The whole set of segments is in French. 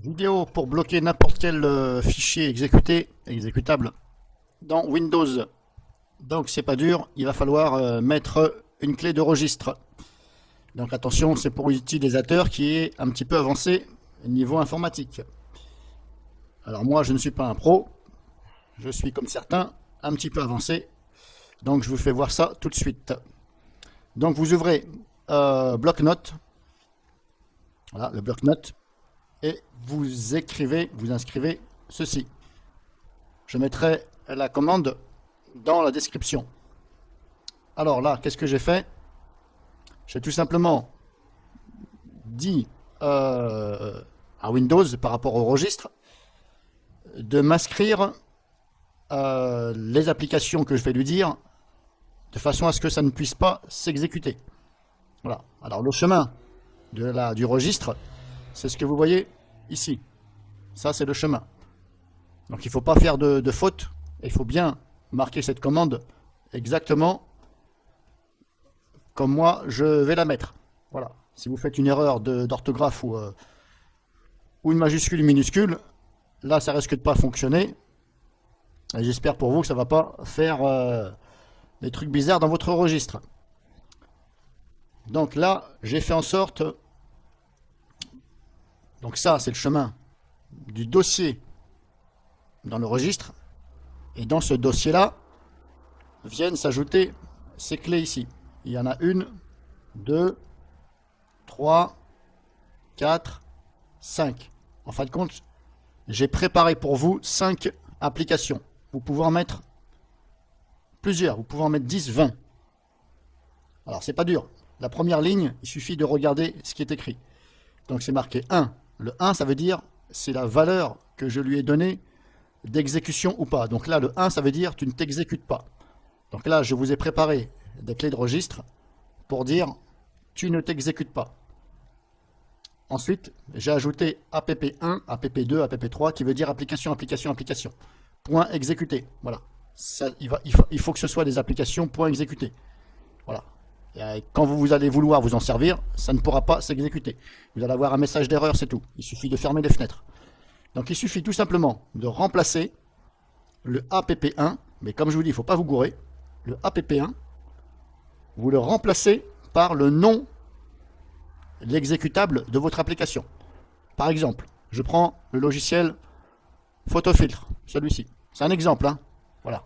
Vidéo pour bloquer n'importe quel fichier exécutable dans Windows. Donc c'est pas dur, il va falloir mettre une clé de registre. Donc attention, c'est pour l'utilisateur qui est un petit peu avancé niveau informatique. Alors moi je ne suis pas un pro, je suis comme certains un petit peu avancé. Donc je vous fais voir ça tout de suite. Donc vous ouvrez bloc-notes, voilà le bloc-notes, et vous écrivez, vous inscrivez ceci. Je mettrai la commande dans la description. Alors là, qu'est-ce que j'ai fait? J'ai tout simplement dit à Windows par rapport au registre de m'inscrire les applications que je vais lui dire de façon à ce que ça ne puisse pas s'exécuter. Voilà. Alors le chemin du registre, c'est ce que vous voyez ici. Ça, c'est le chemin. Donc il ne faut pas faire de faute. Il faut bien marquer cette commande exactement comme moi je vais la mettre. Voilà. Si vous faites une erreur d'orthographe ou une majuscule, une minuscule, là ça risque de pas fonctionner. Et j'espère pour vous que ça va pas faire des trucs bizarres dans votre registre. Donc là, j'ai fait en sorte. Donc ça, c'est le chemin du dossier dans le registre. Et dans ce dossier-là, viennent s'ajouter ces clés ici. Il y en a 1, 2, 3, 4, 5. En fin de compte, j'ai préparé pour vous 5 applications. Vous pouvez en mettre plusieurs. Vous pouvez en mettre 10, 20. Alors, c'est pas dur. La première ligne, il suffit de regarder ce qui est écrit. Donc, c'est marqué 1. Le 1, ça veut dire, c'est la valeur que je lui ai donnée d'exécution ou pas. Donc là, le 1, ça veut dire, tu ne t'exécutes pas. Donc là, je vous ai préparé des clés de registre pour dire, tu ne t'exécutes pas. Ensuite, j'ai ajouté app1, app2, app3, qui veut dire application, application, application. Point exécuté. Voilà. Ça, il faut que ce soit des applications point exécuté. Voilà. Et quand vous allez vouloir vous en servir, ça ne pourra pas s'exécuter. Vous allez avoir un message d'erreur, c'est tout. Il suffit de fermer les fenêtres. Donc il suffit tout simplement de remplacer le app1, mais comme je vous dis, il ne faut pas vous gourer. Le app1, vous le remplacez par le nom, l'exécutable de votre application. Par exemple, je prends le logiciel Photofiltre, celui-ci. C'est un exemple, hein. Voilà.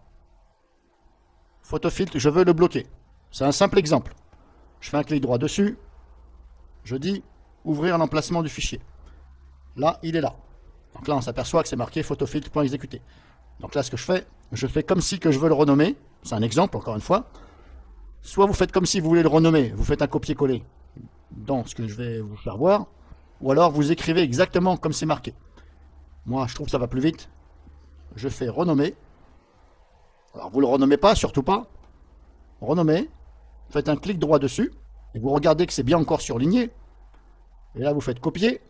Photofiltre, je veux le bloquer. C'est un simple exemple. Je fais un clic droit dessus. Je dis ouvrir l'emplacement du fichier. Là, il est là. Donc là, on s'aperçoit que c'est marqué photofiltre.exécuter. Donc là, ce que je fais comme si que je veux le renommer. C'est un exemple, encore une fois. Soit vous faites comme si vous voulez le renommer. Vous faites un copier-coller dans ce que je vais vous faire voir. Ou alors, vous écrivez exactement comme c'est marqué. Moi, je trouve que ça va plus vite. Je fais renommer. Alors, vous ne le renommez pas, surtout pas. Renommer. Faites un clic droit dessus. Et vous regardez que c'est bien encore surligné. Et là, vous faites copier.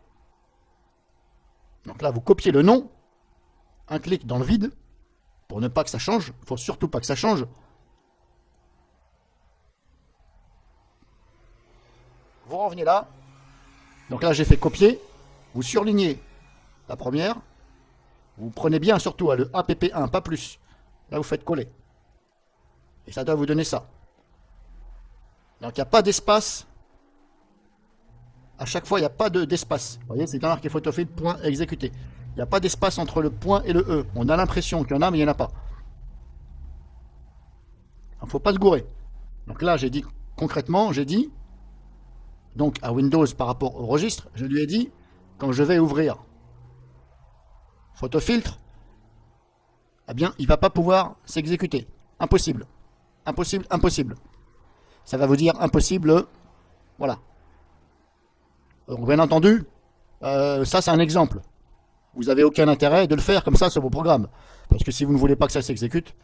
Donc là, vous copiez le nom. Un clic dans le vide. Pour ne pas que ça change. Il ne faut surtout pas que ça change. Vous revenez là. Donc là, j'ai fait copier. Vous surlignez la première. Vous prenez bien surtout le app1, pas plus. Là, vous faites coller. Et ça doit vous donner ça. Donc, il n'y a pas d'espace. À chaque fois, il n'y a pas d'espace. Vous voyez, c'est bien marqué photofiltre.exécuter. Il n'y a pas d'espace entre le point et le E. On a l'impression qu'il y en a, mais il n'y en a pas. Il ne faut pas se gourer. Donc là, j'ai dit, concrètement, j'ai dit, donc à Windows par rapport au registre, je lui ai dit, quand je vais ouvrir Photofiltre, eh bien, il ne va pas pouvoir s'exécuter. Impossible. Impossible, impossible. Ça va vous dire impossible. Voilà. Donc, bien entendu, ça c'est un exemple. Vous n'avez aucun intérêt de le faire comme ça sur vos programmes. Parce que si vous ne voulez pas que ça s'exécute,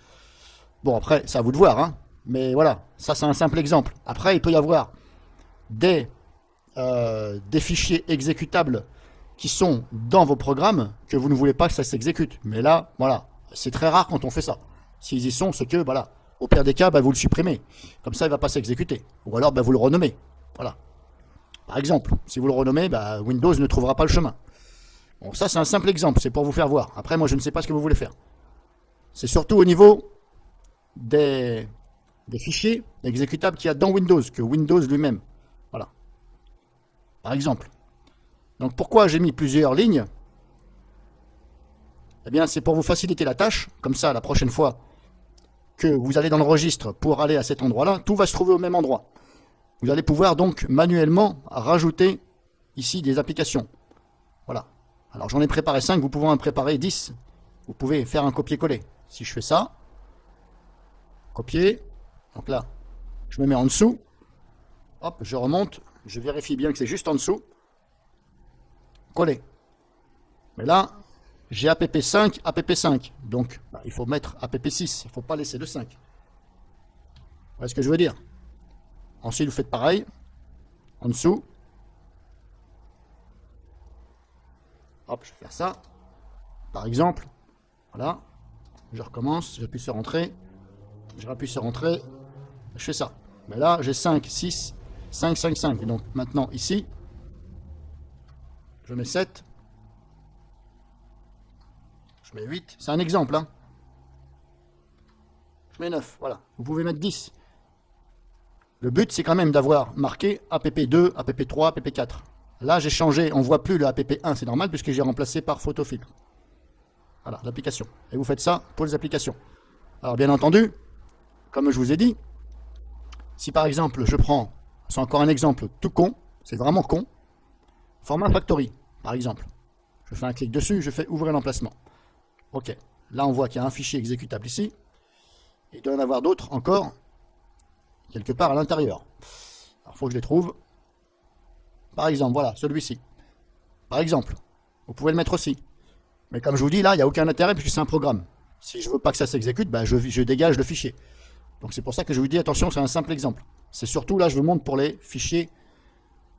bon après, c'est à vous de voir. Hein. Mais voilà, ça c'est un simple exemple. Après, il peut y avoir des fichiers exécutables qui sont dans vos programmes que vous ne voulez pas que ça s'exécute. Mais là, voilà, c'est très rare quand on fait ça. S'ils y sont, c'est que, voilà, au pire des cas, bah, vous le supprimez. Comme ça, il ne va pas s'exécuter. Ou alors, bah, vous le renommez. Voilà. Par exemple, si vous le renommez, bah, Windows ne trouvera pas le chemin. Bon, ça, c'est un simple exemple, c'est pour vous faire voir. Après, moi, je ne sais pas ce que vous voulez faire. C'est surtout au niveau des fichiers exécutables qu'il y a dans Windows, que Windows lui-même. Voilà. Par exemple. Donc, pourquoi j'ai mis plusieurs lignes? Eh bien, c'est pour vous faciliter la tâche. Comme ça, la prochaine fois que vous allez dans le registre pour aller à cet endroit-là, tout va se trouver au même endroit. Vous allez pouvoir donc manuellement rajouter ici des applications. Voilà. Alors j'en ai préparé 5, vous pouvez en préparer 10. Vous pouvez faire un copier-coller. Si je fais ça, copier, donc là, je me mets en dessous, hop, je remonte, je vérifie bien que c'est juste en dessous, coller. Mais là, j'ai app5, app5, donc il faut mettre app6, il ne faut pas laisser le 5. Vous voyez ce que je veux dire? Ensuite, vous faites pareil, en dessous. Hop, je vais faire ça. Par exemple, voilà, je recommence, j'appuie sur Entrée, je rappuie sur Entrée, je fais ça. Mais là, j'ai 5, 6, 5, 5, 5. Et donc maintenant, ici, je mets 7, je mets 8, c'est un exemple, hein. Je mets 9, voilà. Vous pouvez mettre 10. Le but, c'est quand même d'avoir marqué app2, app3, app4. Là, j'ai changé, on ne voit plus le app1, c'est normal, puisque j'ai remplacé par photofiltre. Voilà, l'application. Et vous faites ça pour les applications. Alors, bien entendu, comme je vous ai dit, si par exemple, je prends, c'est encore un exemple tout con, c'est vraiment con, format factory, par exemple. Je fais un clic dessus, je fais ouvrir l'emplacement. Ok, là on voit qu'il y a un fichier exécutable ici. Il doit y en avoir d'autres encore, quelque part à l'intérieur. Alors, il faut que je les trouve. Par exemple, voilà, celui-ci. Par exemple, vous pouvez le mettre aussi. Mais comme je vous dis, là, il n'y a aucun intérêt puisque c'est un programme. Si je ne veux pas que ça s'exécute, ben, je dégage le fichier. Donc c'est pour ça que je vous dis, attention, c'est un simple exemple. C'est surtout, là, je vous montre pour les fichiers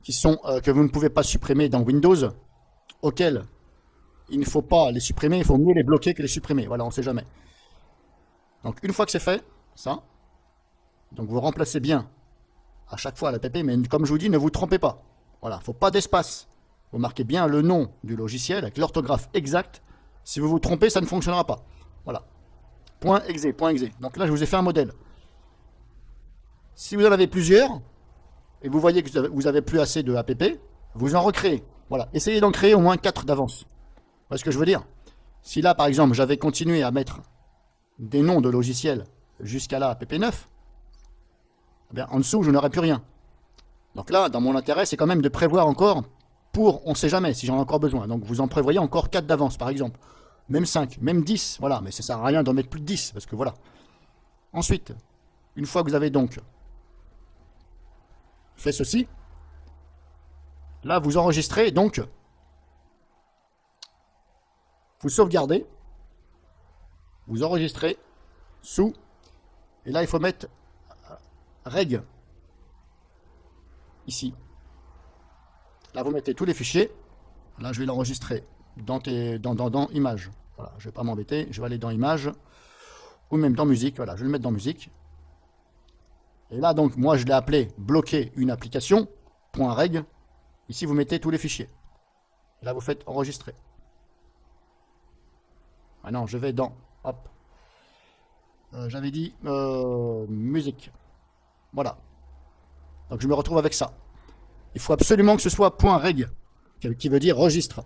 qui sont, que vous ne pouvez pas supprimer dans Windows, auxquels il ne faut pas les supprimer, il faut mieux les bloquer que les supprimer. Voilà, on ne sait jamais. Donc une fois que c'est fait, ça, donc vous remplacez bien à chaque fois l'app, mais comme je vous dis, ne vous trompez pas. Voilà, il ne faut pas d'espace. Vous marquez bien le nom du logiciel avec l'orthographe exacte. Si vous vous trompez, ça ne fonctionnera pas. Voilà. Point .exe, point .exe. Donc là, je vous ai fait un modèle. Si vous en avez plusieurs, et vous voyez que vous avez plus assez de app, vous en recréez. Voilà. Essayez d'en créer au moins 4 d'avance. Vous voyez ce que je veux dire? Si là, par exemple, j'avais continué à mettre des noms de logiciels jusqu'à là, app9, eh bien, en dessous, je n'aurais plus rien. Donc là, dans mon intérêt, c'est quand même de prévoir encore pour, on ne sait jamais si j'en ai encore besoin. Donc vous en prévoyez encore 4 d'avance, par exemple. Même 5, même 10, voilà. Mais ça ne sert à rien d'en mettre plus de 10, parce que voilà. Ensuite, une fois que vous avez donc fait ceci, là, vous enregistrez, donc, vous sauvegardez, vous enregistrez sous, et là, il faut mettre reg, ici. Là, vous mettez tous les fichiers. Là, je vais l'enregistrer dans Images. Voilà, je ne vais pas m'embêter. Je vais aller dans Images ou même dans Musique. Voilà, je vais le mettre dans Musique. Et là, donc, moi, je l'ai appelé bloquer une application. .reg. Ici, vous mettez tous les fichiers. Là, vous faites enregistrer. Maintenant, je vais dans. Hop. J'avais dit musique. Voilà. Donc, je me retrouve avec ça. Il faut absolument que ce soit .reg, qui veut dire registre.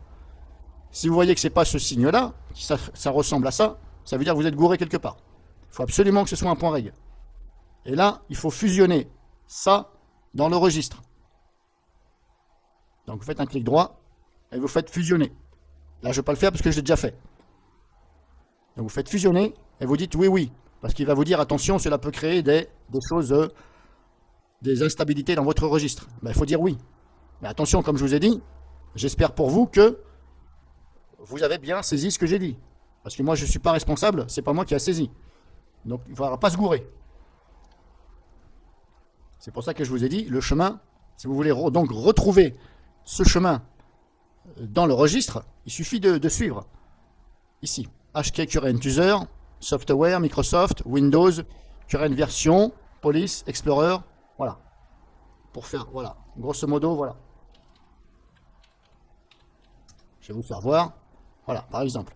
Si vous voyez que ce n'est pas ce signe-là, ça ressemble à ça, ça veut dire que vous êtes gouré quelque part. Il faut absolument que ce soit un .reg. Et là, il faut fusionner ça dans le registre. Donc vous faites un clic droit et vous faites fusionner. Là, je ne vais pas le faire parce que je l'ai déjà fait. Donc vous faites fusionner et vous dites oui, oui. Parce qu'il va vous dire attention, cela peut créer des choses, des instabilités dans votre registre. Ben, il faut dire oui. Mais attention, comme je vous ai dit, j'espère pour vous que vous avez bien saisi ce que j'ai dit. Parce que moi, je ne suis pas responsable, c'est pas moi qui a saisi. Donc il ne faudra pas se gourer. C'est pour ça que je vous ai dit, le chemin, si vous voulez donc retrouver ce chemin dans le registre, il suffit de suivre. Ici, HK Current User, Software, Microsoft, Windows, Current Version, Police, Explorer, voilà. Pour faire, voilà, grosso modo, voilà. Je vais vous faire voir. Voilà, par exemple.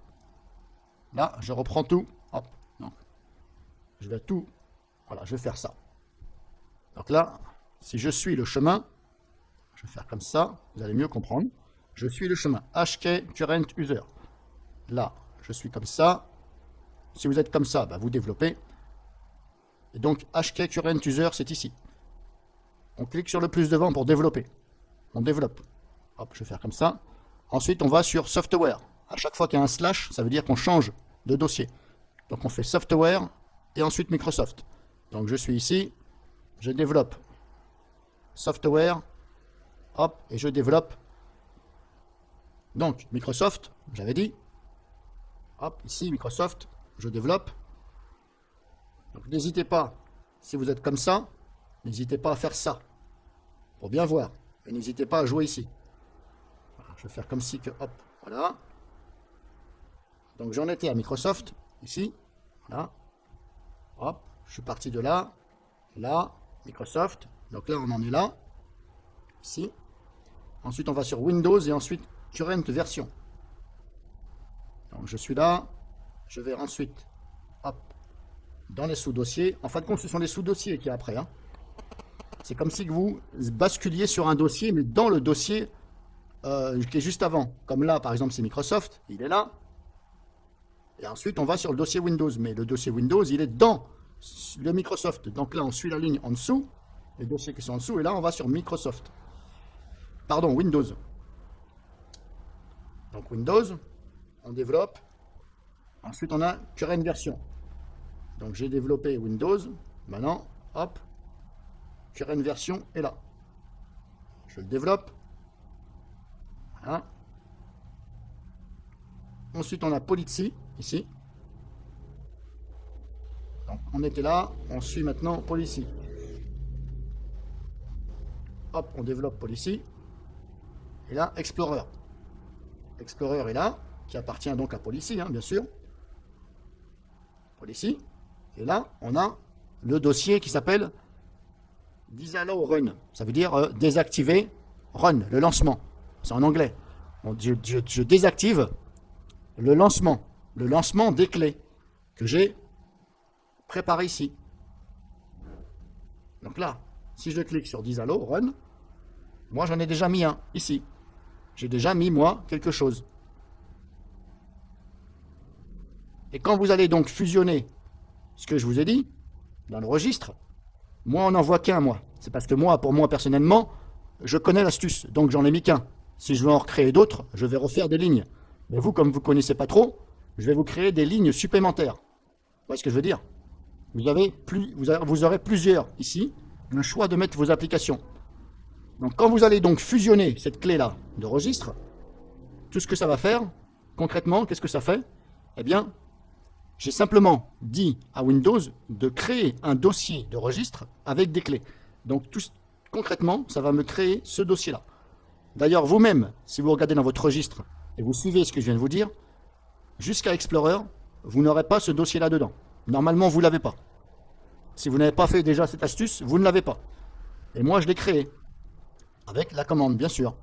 Là, je reprends tout. Hop. Donc, je vais tout. Voilà, je vais faire ça. Donc là, si je suis le chemin, je vais faire comme ça, vous allez mieux comprendre. Je suis le chemin. HK current user. Là, je suis comme ça. Si vous êtes comme ça, bah, vous développez. Et donc, HK current user, c'est ici. On clique sur le plus devant pour développer. On développe. Hop, je vais faire comme ça. Ensuite, on va sur software. À chaque fois qu'il y a un slash, ça veut dire qu'on change de dossier. Donc, on fait software et ensuite Microsoft. Donc, je suis ici. Je développe software. Hop, et je développe. Donc, Microsoft, j'avais dit. Hop, ici, Microsoft, je développe. Donc, n'hésitez pas, si vous êtes comme ça, n'hésitez pas à faire ça. Pour bien voir. Et n'hésitez pas à jouer ici. Voilà, je vais faire comme si que, hop, voilà. Donc, j'en étais à Microsoft, ici. Voilà. Hop, je suis parti de là. Là, Microsoft. Donc là, on en est là. Ici. Ensuite, on va sur Windows et ensuite current version. Donc, je suis là. Je vais ensuite, hop, dans les sous-dossiers. En fin de compte, ce sont les sous-dossiers qui est après. Hein. C'est comme si vous basculiez sur un dossier, mais dans le dossier qui est juste avant. Comme là, par exemple, c'est Microsoft. Il est là. Et ensuite, on va sur le dossier Windows. Mais le dossier Windows, il est dans le Microsoft. Donc là, on suit la ligne en dessous. Les dossiers qui sont en dessous. Et là, on va sur Microsoft. Pardon, Windows. Donc Windows, on développe. Ensuite, on a current version. Donc j'ai développé Windows. Maintenant, hop, current version est là. Je le développe. Voilà. Ensuite, on a Policy, ici. Donc on était là, on suit maintenant Policy. Hop, on développe Policy. Et là, Explorer. Explorer est là, qui appartient donc à Policy, hein, bien sûr. Policy. Et là, on a le dossier qui s'appelle Disallow Run. Ça veut dire désactiver Run, le lancement. C'est en anglais. Je désactive le lancement des clés que j'ai préparé ici. Donc là, si je clique sur Disallow Run, moi j'en ai déjà mis un ici. J'ai déjà mis, moi, quelque chose. Et quand vous allez donc fusionner ce que je vous ai dit, dans le registre, moi, on n'en voit qu'un, moi. C'est parce que moi, pour moi, personnellement, je connais l'astuce, donc j'en ai mis qu'un. Si je veux en recréer d'autres, je vais refaire des lignes. Mais vous, comme vous ne connaissez pas trop, je vais vous créer des lignes supplémentaires. Vous voyez ce que je veux dire? Vous aurez plusieurs, ici, le choix de mettre vos applications. Donc quand vous allez donc fusionner cette clé-là de registre, tout ce que ça va faire, concrètement, qu'est-ce que ça fait? Eh bien, j'ai simplement dit à Windows de créer un dossier de registre avec des clés. Donc concrètement, ça va me créer ce dossier-là. D'ailleurs, vous-même, si vous regardez dans votre registre et vous suivez ce que je viens de vous dire, jusqu'à Explorer, vous n'aurez pas ce dossier-là dedans. Normalement, vous ne l'avez pas. Si vous n'avez pas fait déjà cette astuce, vous ne l'avez pas. Et moi, je l'ai créé. Avec la commande, bien sûr.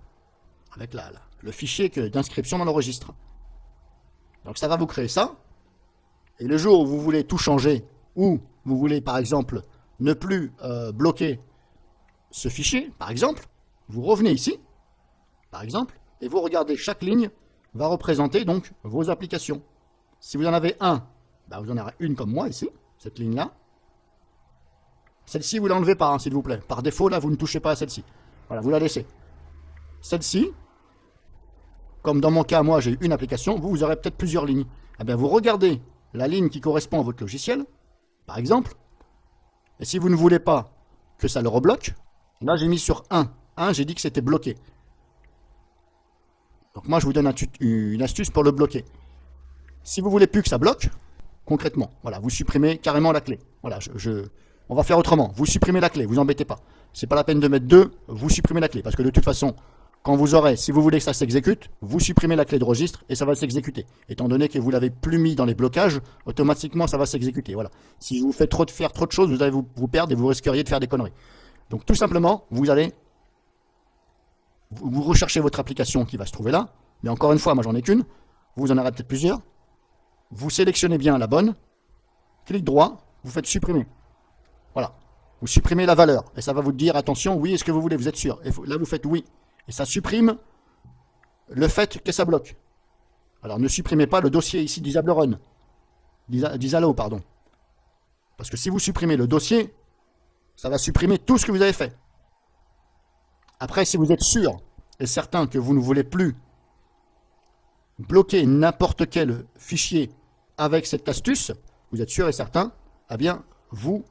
Avec le fichier d'inscription dans le registre. Donc ça va vous créer ça. Et le jour où vous voulez tout changer, ou vous voulez par exemple ne plus bloquer ce fichier, par exemple, vous revenez ici, par exemple, et vous regardez chaque ligne va représenter donc vos applications. Si vous en avez un, bah vous en aurez une comme moi ici, cette ligne-là. Celle-ci, vous ne l'enlevez pas, hein, s'il vous plaît. Par défaut, là, vous ne touchez pas à celle-ci. Voilà, vous la laissez. Celle-ci, comme dans mon cas, moi, j'ai une application, vous aurez peut-être plusieurs lignes. Eh bien, vous regardez la ligne qui correspond à votre logiciel, par exemple, et si vous ne voulez pas que ça le rebloque, là, j'ai mis sur 1. 1, j'ai dit que c'était bloqué. Donc moi, je vous donne une astuce pour le bloquer. Si vous voulez plus que ça bloque, concrètement, voilà, vous supprimez carrément la clé. Voilà, on va faire autrement. Vous supprimez la clé, vous embêtez pas. C'est pas la peine de mettre 2, vous supprimez la clé. Parce que de toute façon, quand vous aurez, si vous voulez que ça s'exécute, vous supprimez la clé de registre et ça va s'exécuter. Étant donné que vous l'avez plus mis dans les blocages, automatiquement ça va s'exécuter. Voilà. Si je vous fais faire trop de choses, vous allez vous perdre et vous risqueriez de faire des conneries. Donc tout simplement, vous recherchez votre application qui va se trouver là, Mais encore une fois, moi j'en ai qu'une. Vous en aurez peut-être plusieurs. Vous sélectionnez bien la bonne. Clic droit, vous faites supprimer. Voilà. Vous supprimez la valeur. Et ça va vous dire, attention, oui, est-ce que vous voulez, vous êtes sûr. Et là, vous faites oui. Et ça supprime le fait que ça bloque. Alors ne supprimez pas le dossier ici d'Isable Run. D'Isalo, pardon. Parce que si vous supprimez le dossier, ça va supprimer tout ce que vous avez fait. Après, si vous êtes sûr et certain que vous ne voulez plus bloquer n'importe quel fichier avec cette astuce, vous êtes sûr et certain, eh bien, vous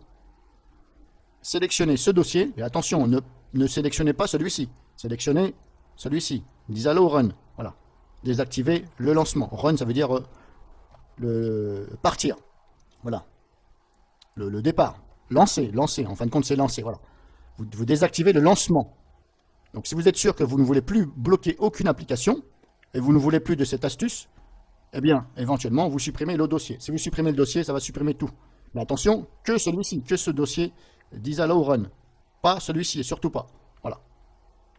sélectionnez ce dossier. Et attention, ne sélectionnez pas celui-ci. Sélectionnez celui-ci. Disalo Run. Voilà. Désactivez le lancement. Run, ça veut dire le partir. Voilà. Le départ. Lancer. En fin de compte, c'est lancer. Voilà. Vous désactivez le lancement. Donc, si vous êtes sûr que vous ne voulez plus bloquer aucune application et vous ne voulez plus de cette astuce, eh bien, éventuellement, vous supprimez le dossier. Si vous supprimez le dossier, ça va supprimer tout. Mais attention, que celui-ci, que ce dossier d'Isalo Run. Pas celui-ci, et surtout pas. Voilà.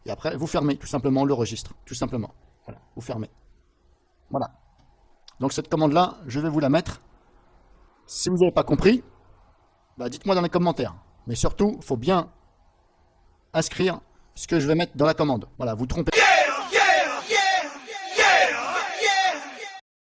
Et après, vous fermez tout simplement le registre. Tout simplement. Voilà. Vous fermez. Voilà. Donc, cette commande-là, je vais vous la mettre. Si vous n'avez pas compris, bah, dites-moi dans les commentaires. Mais surtout, il faut bien inscrire ce que je vais mettre dans la commande. Voilà, vous trompez.